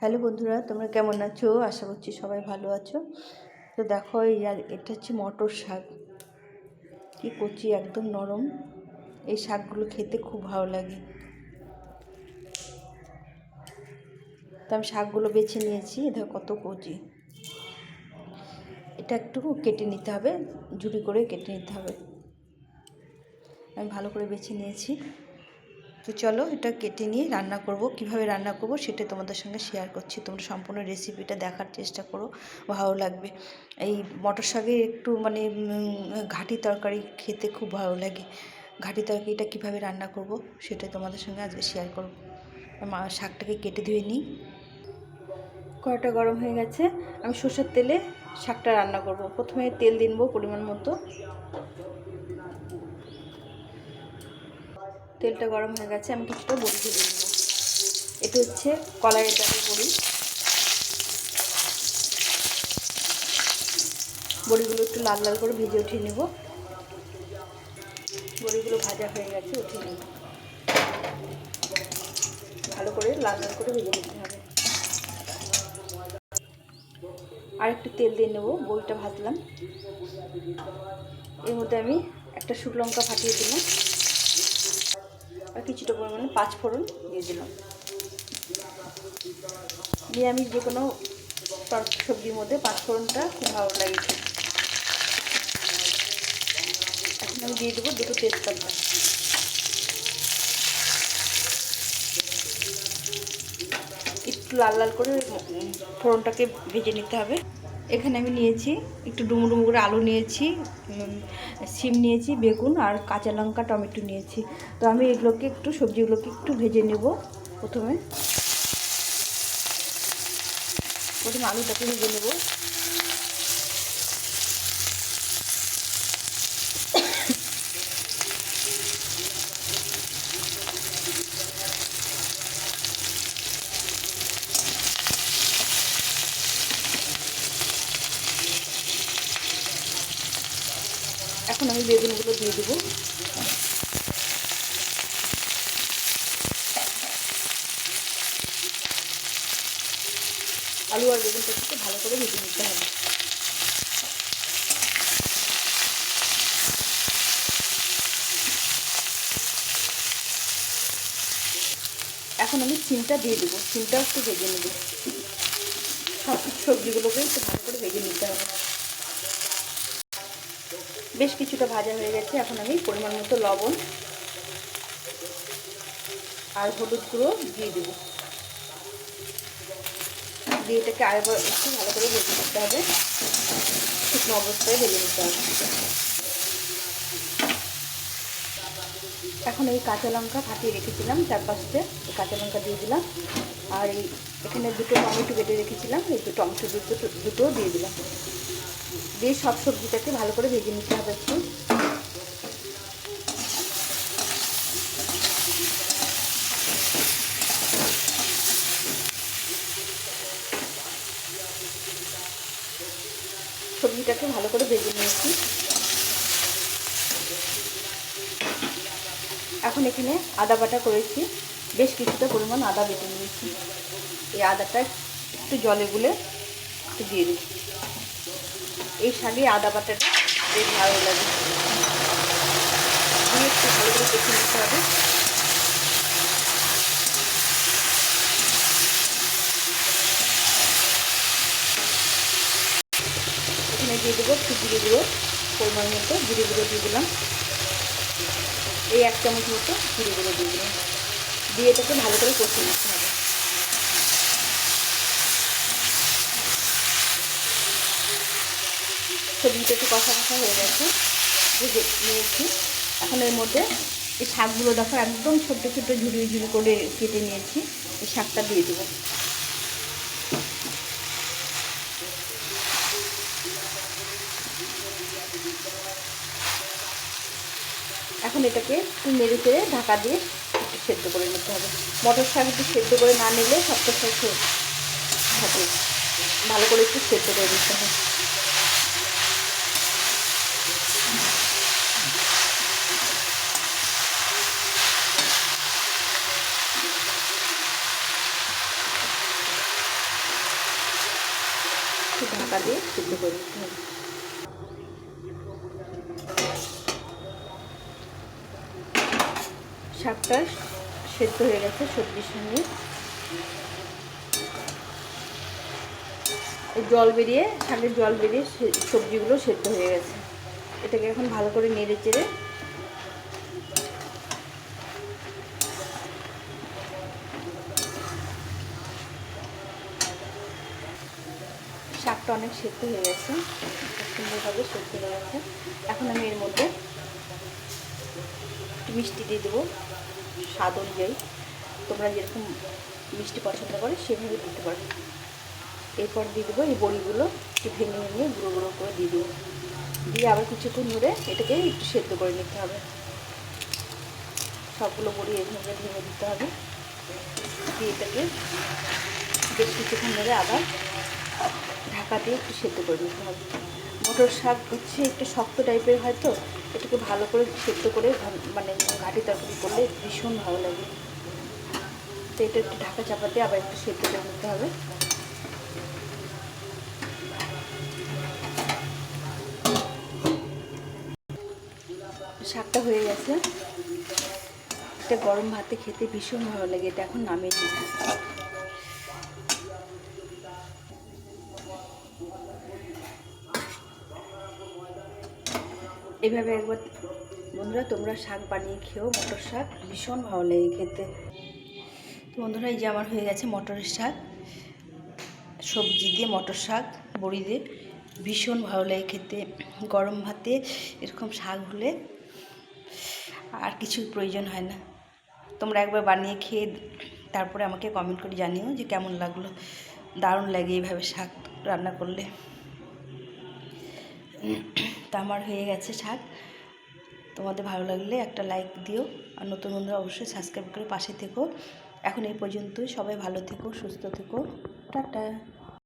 Hello বন্ধুরা, তোমরা কেমন আছো? আশা করছি সবাই ভালো আছো। তো দেখো, এটা হচ্ছে মটর শাক। কি কচি, একদম নরম। এই শাকগুলো খেতে খুব ভালো লাগে। তো আমি শাকগুলো বেছে নিয়েছি। দেখো কত কচি। এটা একটু কেটে নিতে হবে, ঝুড়ি করে কেটে নিতে হবে। আমি ভালো করে বেছে নিয়েছি। তো চলো, এটা কেটে নিয়ে রান্না করব। কিভাবে রান্না করব সেটা তোমাদের সঙ্গে শেয়ার করছি। তোমরা সম্পূর্ণ রেসিপিটা দেখার চেষ্টা করো, ভালো লাগবে। এই মটর শাকের একটু ঘাঁটি তরকারি খেতে খুব ভালো লাগে। ঘাঁটি তরকারিটা কিভাবে রান্না করব সেটা তোমাদের সঙ্গে আজকে শেয়ার করব। শাকটাকে কেটে ধুয়ে নিই। কড়াটা গরম হয়ে গেছে। আমি সর্ষের তেলে শাকটা রান্না করব। প্রথমে তেল দিয়ে নেবো পরিমাণ মতো। তেলটা গরম হয়ে গেছে, আমি কিছুটা বড়ি ভেজে নেব। এটা হচ্ছে কলাইয়ের ডালের বড়ি। বড়িগুলো একটু লাল লাল করে ভেজে উঠিয়ে নেব। বড়িগুলো ভাজা হয়ে গেছে, উঠিয়ে নেব। ভালো করে লাল লাল করে ভেজে নিতে হবে। আর একটু তেল দিয়ে নেব। বড়িটা ভাজলাম। এর মধ্যে আমি একটা শুকনো লঙ্কা ফাটিয়ে দিলাম আর কিছুটা পরিমাণে 5 ফোড়ন দিয়ে দিলাম। নিরামিষ যে কোনো সবজির মধ্যে 5 ফোড়নটা খুব ভালো লাগে খেতে। এখন আমি দিয়ে দেবো 2টো তেজপাতা। একটু লাল লাল করে ফোড়নটাকে ভেজে নিতে হবে। এখানে আমি নিয়েছি একটু ডুমো ডুমো করে আলু নিয়েছি, সিম নিয়েছি, বেগুন আর কাঁচা লঙ্কা, টমেটো নিয়েছি। তো আমি এগুলোকে একটু সবজিগুলোকে একটু ভেজে নেব। প্রথমে আলুটাকে ভেজে নেব। এখন আমি বেগুনগুলো দিয়ে দেবো। আলু আর বেগুনটা একটু ভালো করে ভেজে নিতে হবে। এখন আমি সিমটা দিয়ে দেবো। সিমটাও একটু ভেজে নেব। সব সবজিগুলোকে একটু ভালো করে ভেজে নিতে হবে। বেশ কিছুটা ভাজা হয়ে গেছে। এখন আমি পরিমাণ মতো লবণ আর হলুদ গুঁড়ো দিয়ে দেবো। দিয়ে এটাকে আরেকবার একটু ভালো করে ভেজে নিতে হবে। শুকনো অবস্থায় ভেজে নিতে হবে। এখন এই কাঁচা লঙ্কা ফাটিয়ে রেখেছিলাম 4-5টে, এই কাঁচা লঙ্কা দিয়ে দিলাম। আর এখানে 2টো টমেটো কেটে রেখেছিলাম, এই টমেটো দুটো দিয়ে দিলাম। দিয়ে সব সবজিটাকে ভালো করে ভেজে নিতে হবে একটু। সবজিটাকে ভালো করে ভেজে নিয়েছি। এখন এখানে আদা বাটা করেছি, বেশ কিছুটা পরিমাণ আদা বেটে নিয়েছি। এই আদাটা একটু জলে গুলে একটু দিয়ে দিই। এই শাকে আদা বাটাটা বেশ ভালো লাগে। দিয়ে একটু ভালো করে কষে নিতে হবে। এখানে দিয়ে দেবো একটু জিরে গুঁড়ো, পরিমাণ মতো জিরে গুঁড়ো দিয়ে দিলাম। এই 1 চামচ মতো জিরে গুঁড়ো দিয়ে দিলাম। দিয়ে এটাকে ভালো করে কষিয়ে নিতে হবে। সবজিটা একটু কষা কষা হয়ে গেছে, ভেজে নিয়েছি। এখন এর মধ্যে এই শাকগুলো দেখো একদম ছোট্ট ছোট্ট ঝুড়ি ঝুড়ি করে কেটে নিয়েছি। এই শাকটা দিয়ে দেবো। এখন এটাকে একটু নেড়ে চেড়ে ঢাকা দিয়ে একটু সেদ্ধ করে নিতে হবে। মটর শাক একটু সেদ্ধ করে না নিলে শক্ত শক্ত থাকে, ভালো করে একটু সেদ্ধ করে নিতে হবে। ঢাকা দিয়ে সিদ্ধ করে নিতে হবে। শাকটা সেদ্ধ হয়ে গেছে সবজির সঙ্গে, জল বেরিয়ে শাকের জল বেরিয়ে সবজিগুলো সেদ্ধ হয়ে গেছে। এটাকে এখন ভালো করে নেড়ে চেড়ে শাকটা অনেক সেদ্ধ হয়ে গেছে, সুন্দরভাবে সেদ্ধ হয়ে গেছে। এখন আমি এর মধ্যে একটু মিষ্টি দিয়ে দেবো স্বাদ অনুযায়ী, তোমরা যেরকম মিষ্টি পছন্দ করে সেভাবে দিতে পারো। এরপর দিয়ে দেবো এই বড়িগুলো একটু ভেঙে ভেঙে গুঁড়ো গুঁড়ো করে দিয়ে দেবো, দিয়ে আবার কিছুক্ষণ ধরে এটাকে একটু সেদ্ধ করে নিতে হবে। সবগুলো বড়ি এইভাবে ভেঙে দিতে হবে, দিয়ে এটাকে বেশ কিছুক্ষণ ধরে আবার ঢাকা দিয়ে একটু সেদ্ধ করে নিতে হবে। মটর শাক হচ্ছে একটু শক্ত টাইপের হয়, তো এটাকে ভালো করে সেদ্ধ করে মানে ঘাটি তরকারি করলে ভীষণ ভালো লাগে। তো এটা একটু ঢাকা চাপাতে আবার একটু সেদ্ধ করে নিতে হবে। শাকটা হয়ে গেছে, এটা গরম ভাতে খেতে ভীষণ ভালো লাগে। এটা এখন নামিয়ে নিই। এইভাবে একবার বন্ধুরা তোমরা শাক বানিয়ে খেও, মটর শাক ভীষণ ভালো লাগে খেতে। তো বন্ধুরা এই যে আমার হয়ে গেছে মটরের শাক, সবজি দিয়ে মটর শাক বড়ি দিয়ে ভীষণ ভালো লাগে খেতে। গরম ভাতে এরকম শাক হলে আর কিছু প্রয়োজন হয় না। তোমরা একবার বানিয়ে খেয়ে তারপরে আমাকে কমেন্ট করে জানিও যে কেমন লাগলো। দারুণ লাগে এইভাবে শাক রান্না করলে। তা আমার হয়ে গেছে শাক, তোমাদের ভালো লাগলে একটা লাইক দিও, আর নতুন বন্ধুরা অবশ্যই সাবস্ক্রাইব করে পাশে থেকো। এখন এই পর্যন্তই, সবাই ভালো থেকো, সুস্থ থেকো, টাটা।